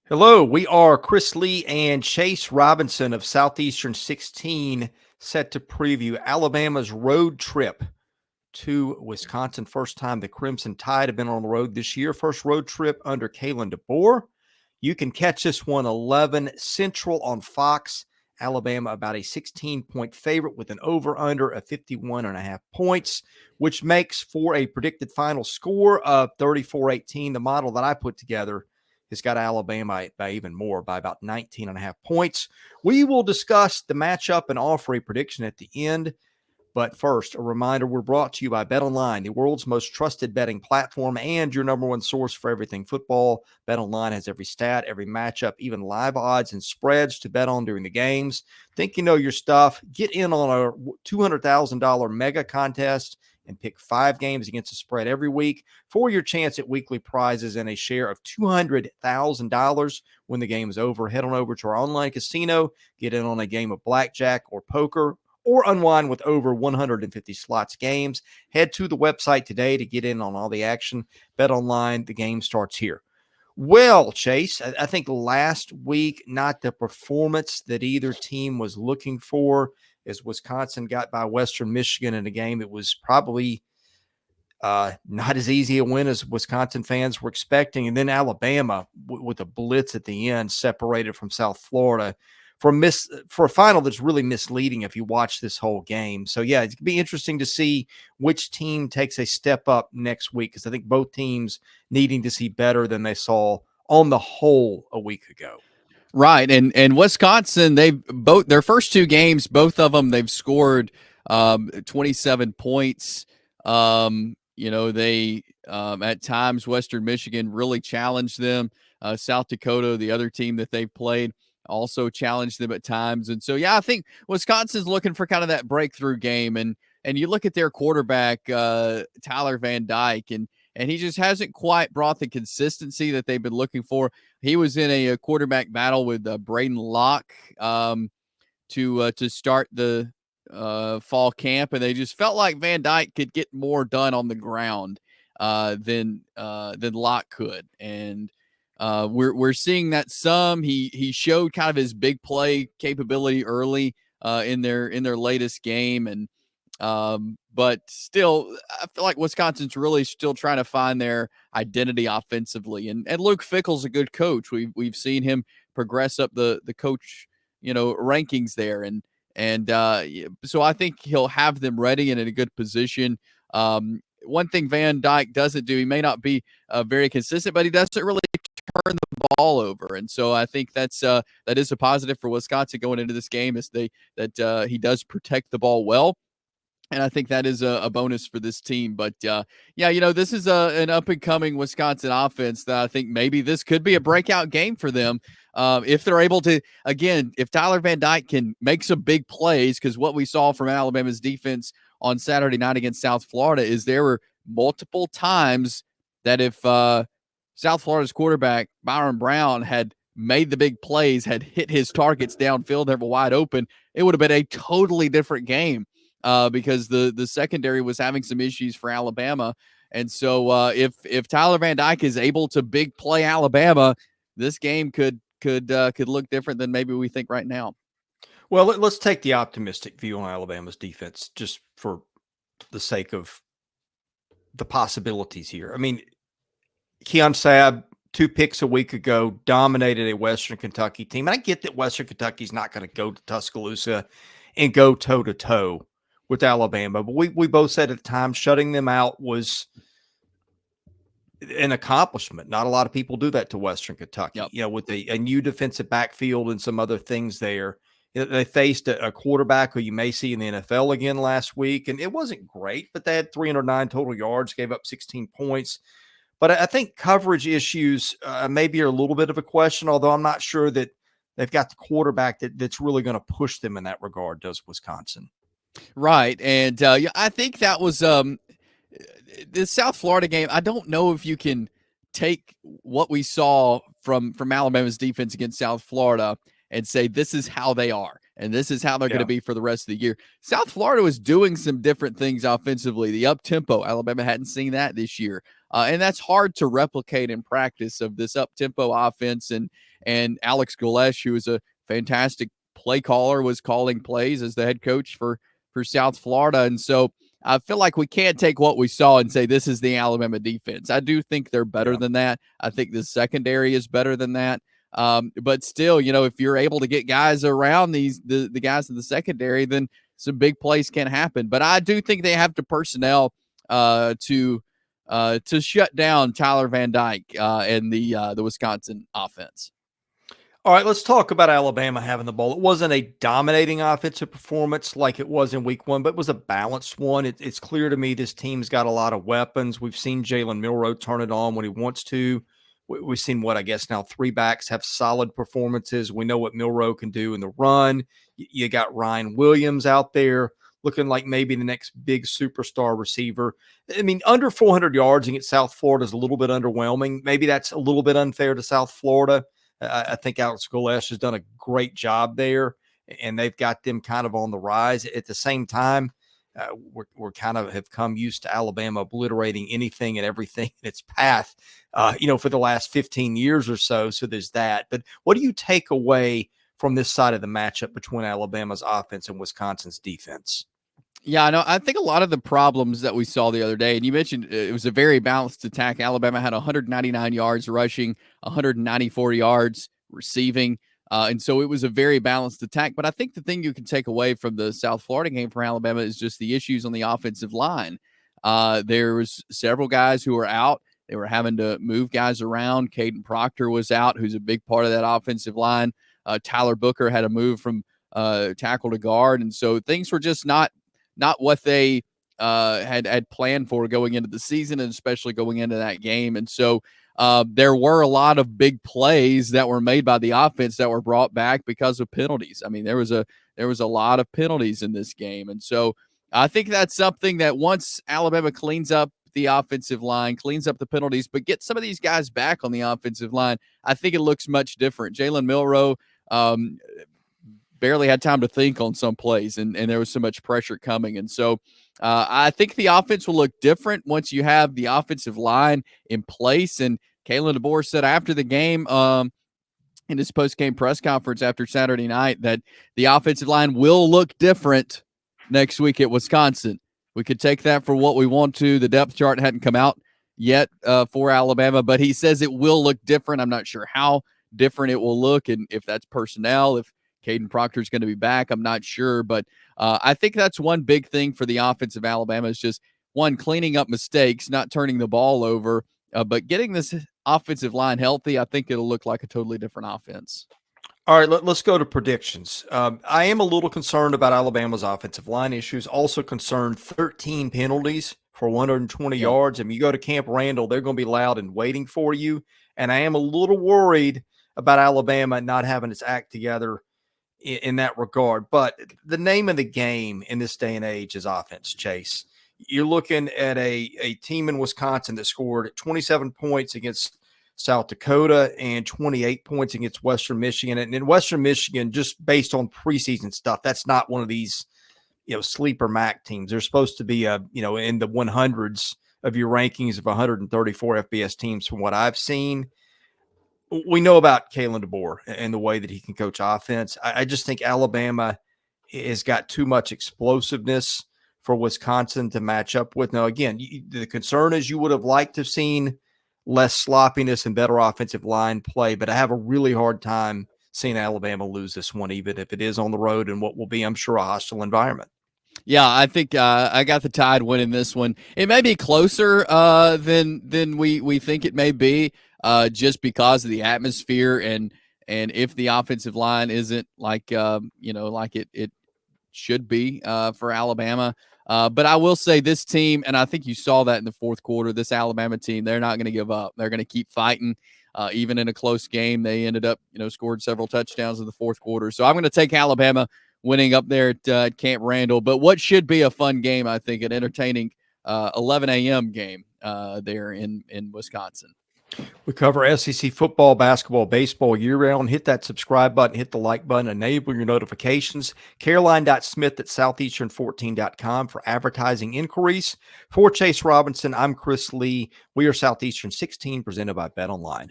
Hello, we are Chris Lee and Chase Robinson of Southeastern 16 set to preview Alabama's road trip to Wisconsin. First time the Crimson Tide have been on the road this year. First road trip under Kalen DeBoer. You can catch this one 11 Central on Fox. Alabama about a 16-point favorite with an over-under of 51.5 points, which makes for a predicted final score of 34-18. The model that I put together has got Alabama by even more, by about 19.5 points. We will discuss the matchup and offer a prediction at the end. But first, a reminder, we're brought to you by BetOnline, the world's most trusted betting platform and your number one source for everything football. BetOnline has every stat, every matchup, even live odds and spreads to bet on during the games. Think you know your stuff? Get in on a $200,000 mega contest and pick 5 games against the spread every week for your chance at weekly prizes and a share of $200,000 when the game is over. Head on over to our online casino, get in on a game of blackjack or poker, or unwind with over 150 slots games. Head to the website today to get in on all the action. Bet online, the game starts here. Well, Chase, I think last week, not the performance that either team was looking for, as Wisconsin got by Western Michigan in a game that was probably not as easy a win as Wisconsin fans were expecting. And then Alabama, with a blitz at the end, separated from South Florida for a final that's really misleading if you watch this whole game. So, yeah, it's going to be interesting to see which team takes a step up next week, because I think both teams needing to see better than they saw on the whole a week ago. Right, and Wisconsin, they've both their first 2 games, both of them they've scored 27 points. They at times Western Michigan really challenged them. South Dakota, the other team that they've played, also challenged them at times. And so, yeah, I think Wisconsin's looking for kind of that breakthrough game. And you look at their quarterback, Tyler Van Dyke, and he just hasn't quite brought the consistency that they've been looking for. He was in a quarterback battle with Braden Locke to start the fall camp, and they just felt like Van Dyke could get more done on the ground than Locke could. And we're seeing that some. He showed kind of his big play capability early in their latest game, and but still, I feel like Wisconsin's really still trying to find their identity offensively. And Luke Fickell's a good coach. We've seen him progress up the coach rankings there, and so I think he'll have them ready and in a good position. One thing Van Dyke doesn't do, he may not be very consistent, but he doesn't really turn the ball over. And so I think that is a positive for Wisconsin going into this game, is that he does protect the ball well. And I think that is a bonus for this team. But, this is an up-and-coming Wisconsin offense that I think maybe this could be a breakout game for them. If they're able to, again, if Tyler Van Dyke can make some big plays, because what we saw from Alabama's defense on Saturday night against South Florida is there were multiple times that if South Florida's quarterback, Byron Brown, had made the big plays, had hit his targets downfield, they were wide open, it would have been a totally different game. Because the secondary was having some issues for Alabama. And so if Tyler Van Dyke is able to big play Alabama, this game could look different than maybe we think right now. Well, let's take the optimistic view on Alabama's defense, just for the sake of the possibilities here. I mean, Keon Sabb, 2 picks a week ago, dominated a Western Kentucky team. And I get that Western Kentucky's not going to go to Tuscaloosa and go toe-to-toe with Alabama, but we both said at the time shutting them out was an accomplishment. Not a lot of people do that to Western Kentucky. Yep. With a new defensive backfield and some other things there. They faced a quarterback who you may see in the NFL again last week, and it wasn't great, but they had 309 total yards, gave up 16 points. But I think coverage issues maybe are a little bit of a question, although I'm not sure that they've got the quarterback that's really going to push them in that regard, does Wisconsin. Right. And I think that was the South Florida game. I don't know if you can take what we saw from Alabama's defense against South Florida and say this is how they are and this is how they're going to be for the rest of the year. South Florida was doing some different things offensively. The up-tempo, Alabama hadn't seen that this year. And that's hard to replicate in practice, of this up-tempo offense. And and Alex Galesh, who is a fantastic play caller, was calling plays as the head coach for South Florida. And so I feel like we can't take what we saw and say this is the Alabama defense. I do think they're better than that. I think the secondary is better than that. But still, if you're able to get guys around the guys in the secondary, then some big plays can happen. But I do think they have the personnel to shut down Tyler Van Dyke and the Wisconsin offense. All right, let's talk about Alabama having the ball. It wasn't a dominating offensive performance like it was in week one, but it was a balanced one. It's clear to me this team's got a lot of weapons. We've seen Jalen Milroe turn it on when he wants to. We've seen what I guess now 3 backs have solid performances. We know what Milroe can do in the run. You got Ryan Williams out there looking like maybe the next big superstar receiver. I mean, under 400 yards against South Florida is a little bit underwhelming. Maybe that's a little bit unfair to South Florida. I think Alex Galesh has done a great job there, and they've got them kind of on the rise. At the same time, we're kind of have come used to Alabama obliterating anything and everything in its path, for the last 15 years or so. So there's that. But what do you take away from this side of the matchup between Alabama's offense and Wisconsin's defense? Yeah, I know. I think a lot of the problems that we saw the other day, and you mentioned it was a very balanced attack. Alabama had 199 yards rushing, 194 yards receiving. And so it was a very balanced attack. But I think the thing you can take away from the South Florida game for Alabama is just the issues on the offensive line. There was several guys who were out. They were having to move guys around. Caden Proctor was out, who's a big part of that offensive line. Tyler Booker had to move from tackle to guard. And so things were just not what they had planned for going into the season, and especially going into that game. And so there were a lot of big plays that were made by the offense that were brought back because of penalties. I mean, there was a lot of penalties in this game. And so I think that's something that once Alabama cleans up the offensive line, cleans up the penalties, but get some of these guys back on the offensive line, I think it looks much different. Jalen Milroe barely had time to think on some plays, and there was so much pressure coming. And so I think the offense will look different once you have the offensive line in place. And Kalen DeBoer said after the game in his post-game press conference after Saturday night that the offensive line will look different next week at Wisconsin. We could take that for what we want to. The depth chart hadn't come out yet for Alabama, but he says it will look different. I'm not sure how different it will look, and if that's personnel, if Caden Proctor is going to be back, I'm not sure. But I think that's one big thing for the offense of Alabama is just, one, cleaning up mistakes, not turning the ball over, but getting this offensive line healthy. I think it'll look like a totally different offense. All right, let's go to predictions. I am a little concerned about Alabama's offensive line issues. Also concerned 13 penalties for 120 yards. I mean, you go to Camp Randall, they're going to be loud and waiting for you. And I am a little worried about Alabama not having its act together in that regard. But the name of the game in this day and age is offense, Chase. You're looking at a team in Wisconsin that scored 27 points against South Dakota and 28 points against Western Michigan. And in Western Michigan, just based on preseason stuff, that's not one of these, sleeper MAC teams. They're supposed to be, in the 100s of your rankings of 134 FBS teams from what I've seen. We know about Kalen DeBoer and the way that he can coach offense. I just think Alabama has got too much explosiveness for Wisconsin to match up with. Now, again, the concern is you would have liked to have seen less sloppiness and better offensive line play, but I have a really hard time seeing Alabama lose this one, even if it is on the road in what will be, I'm sure, a hostile environment. Yeah, I think I got the Tide winning this one. It may be closer than we think it may be, just because of the atmosphere and if the offensive line isn't like like it should be for Alabama. But I will say this team, and I think you saw that in the fourth quarter, this Alabama team, they're not going to give up. They're going to keep fighting. Even in a close game, they ended up, scored several touchdowns in the fourth quarter. So I'm going to take Alabama winning up there at Camp Randall. But what should be a fun game, I think, an entertaining 11 a.m. game there in Wisconsin. We cover SEC football, basketball, baseball year-round. Hit that subscribe button, hit the like button, enable your notifications. Caroline.smith@southeastern14.com for advertising inquiries. For Chase Robinson, I'm Chris Lee. We are Southeastern 16, presented by BetOnline.